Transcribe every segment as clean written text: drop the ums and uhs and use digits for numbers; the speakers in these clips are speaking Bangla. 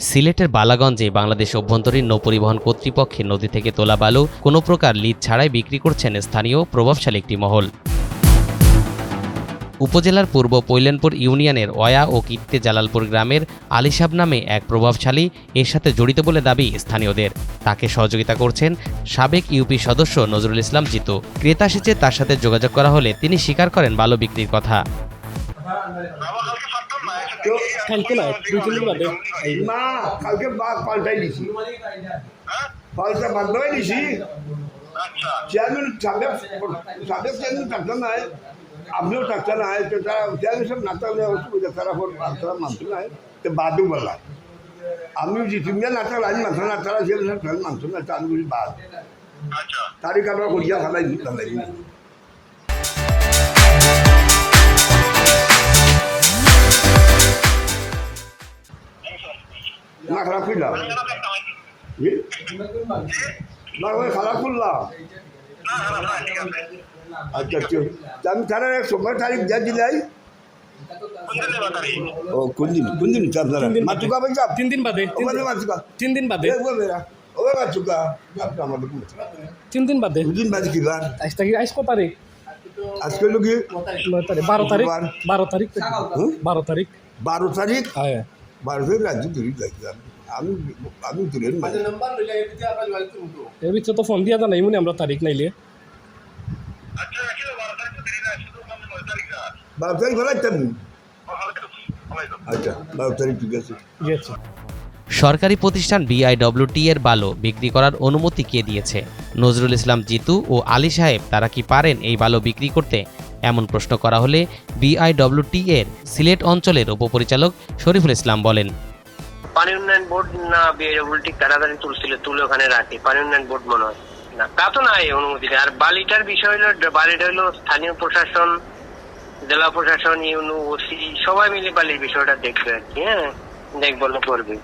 সিলেটের বালাগঞ্জে বাংলাদেশ অভ্যন্তরীণ নৌ পরিবহন কর্তৃপক্ষের নদী থেকে তোলা বালু কোনো প্রকার লিজ ছাড়াই বিক্রি করছেন স্থানীয় প্রভাবশালী একটি মহল। উপজেলার পূর্ব পৈলেনপুর ইউনিয়নের ওয়া ও কিত্তে জালালপুর গ্রামের আলিসাব নামে এক প্রভাবশালী এর সাথে জড়িত বলে দাবি স্থানীয়দের। তাকে সহযোগিতা করছেন সাবেক ইউপি সদস্য নজরুল ইসলাম জিতু। ক্রেতা এসেছে তার সাথে যোগাযোগ করা হলে তিনি স্বীকার করেন বালু বিক্রির কথা। কালকে না 2-3 দিন বাদে না কালকে পাল্টাই দিছি পাল্টা বাদলাই দিছি চেয়ারম্যান সাবেক চেয়ারম্যান থাকতে নাই আপনিও থাকতে নাই তো তারা চেয়ারম্যান সব না থাকলে অসুবিধা তারা তারা মানতে নাই তো বাদও বলা আমি জিতুমিয়া না থাকলে আমি মানতে না তারা চেয়ারম্যান মানতে না আমি বলি বাদ তারিখ আমরা করিয়া ফেলাই ফেলাই না খারাপ করলাম না খারাপ করলাম আচ্ছা আচ্ছা আমি তারা 16 তারিখ যা দিলাই ও কোন দিন আপনারা মাতুকা ভাই 3 দিন বাদে মাতুকা 3 দিন বাদে ও মাতুকা আপনি আমাদের 3 দিন বাদে 2 দিন বাদে কি বার আজ কত তারিখ আজকে লোকে 12 তারিখ 12 তারিখ 12 তারিখ 12 তারিখ হ্যাঁ 12 তারিখ রাজ্য ধরে লাগলাম আমি তুলেন এর ভিতরে তো ফোন দিয়া জানাই মনে আমরা তারিখ নাইলে 12 তারিখ ভালো তুমি আচ্ছা 12 তারিখ ঠিক আছে সরকারি প্রতিষ্ঠান বিআইডব্লিউটি এর বালু বিক্রি করার অনুমতি কে দিয়েছে? নজরুল ইসলাম জিতু ও আলী সাহেব তারা কি পারেন এই বালু বিক্রি করতে? এমন প্রশ্ন করা হলে বিআইডব্লিউটি এর সিলেট অঞ্চলের উপপরিচালক শরীফুল ইসলাম বলেন, পানি উন্নয়ন বোর্ড না বিআইডব্লিউটি কারাগারে তুলে ওখানে রাখে, পানি উন্নয়ন বোর্ড মনে হয় না, তা তো নাই অনুমতি। আর বালিটার বিষয় হলো বালিটা হলো স্থানীয় প্রশাসন, জেলা প্রশাসন, ইউনো, ওসি সবাই মিলে বালির বিষয়টা দেখবে আর কি। হ্যাঁ, দেখবো করবে।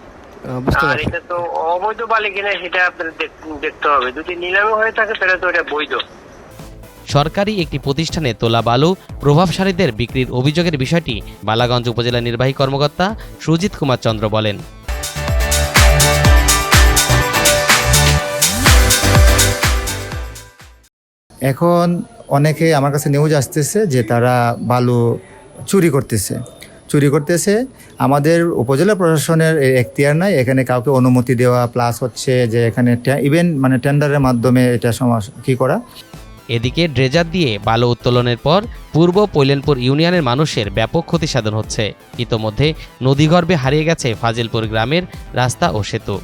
আর এটা তো অবৈধ বালি কিনা সেটা আপনার দেখতে হবে। যদি নিলামে হয়ে থাকে তাহলে তো এটা বৈধ। সরকারি একটি প্রতিষ্ঠানে তোলা বালু প্রভাবশালীদের বিক্রির অভিযোগের বিষয়টি বালাগঞ্জ উপজেলা নির্বাহী কর্মকর্তা সুজিত কুমার চন্দ্র বলেন, এখন অনেকে আমার কাছে নিউজ আসতেছে যে তারা বালু চুরি করতেছে। আমাদের উপজেলা প্রশাসনের এখতিয়ার নাই এখানে কাউকে অনুমতি দেওয়া, প্লাস হচ্ছে যে এখানে ইভেন মানে টেন্ডারের মাধ্যমে এটা কি করা। এদিকে ড্রেজার দিয়ে বালু উত্তোলনের পর পূর্ব পৈলেনপুর ইউনিয়নের মানুষের ব্যাপক ক্ষতি সাধন হচ্ছে। ইতোমধ্যে নদীগর্ভে হারিয়ে গেছে ফাজিলপুর গ্রামের রাস্তা ও সেতু।